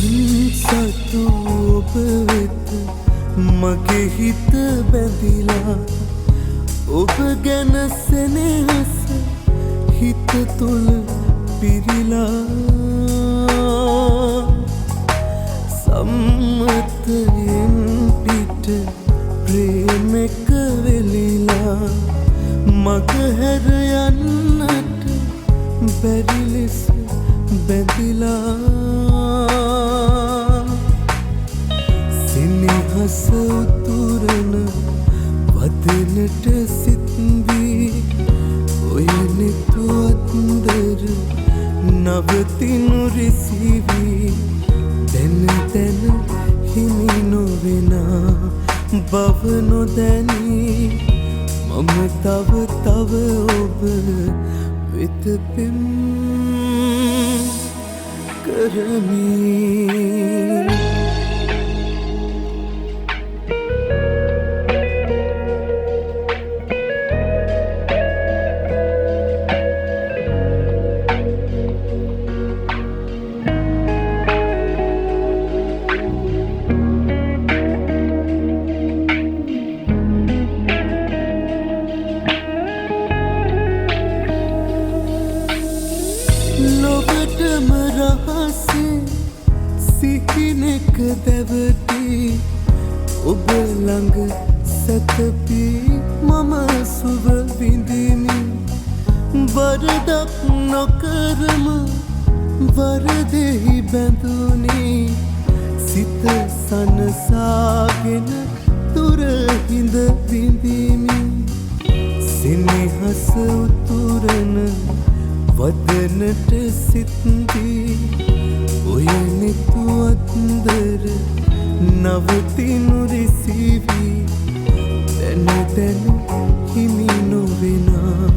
අන්සතු ඔබ වෙත මගේ හිත බැඳිලා ඔබ ගැන සෙනෙහස හිත තුළ පිරිලා සම්මතයෙන් පිට ප්‍රේමක වෙලිලා මග හැර යන්නට බැරි ලෙස බැඳිලා සෙනෙහස උතුරන වදනට සිත්වී ඔය නෙතුවත්දර නවතිනු රෙසිවී දැන දැන හිමි නොවෙනා බව නොදැනී මම තව තව ඔබ වෙත පෙම් කරමි ලොවටම රහසේ සිහිනෙක දැවටී ඔබ ළඟ සැතපී මම සුව විඳිමි වරදක් නොකරම වරදෙහි බැඳුනි සිත සනසාගෙන දුර හිඳ විඳිමි සෙනෙහස උතුරන වදනට සිත්දී ඔය නෙතුවත්දර නවතිනු රෙසිවී දැන දැන හිමි නොවෙනා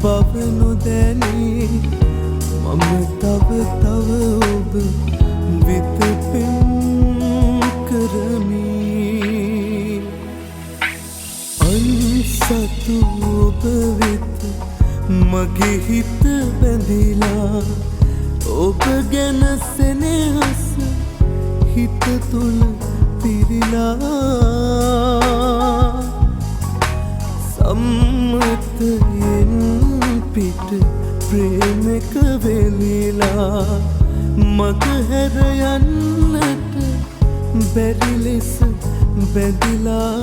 බව නොදැනී මම තව තව ඔබ වෙත පෙම් කරමි අන්සතු ඔබ වෙත මගේ හිත බැඳිලා ඔබ ගැන සෙනෙහස හිත තුළ පිරිලා සම්මතයෙන් පිට ප්‍රේමක වෙලිලා මග හැර යන්නට බැරි ලෙස බැඳිලා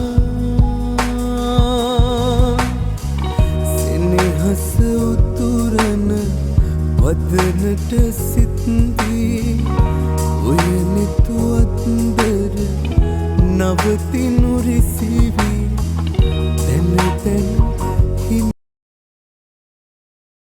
සෙනෙහස උතුරන වදනට සිත්දී ඔය නෙතුවත්දර නවතිනු රෙසිවී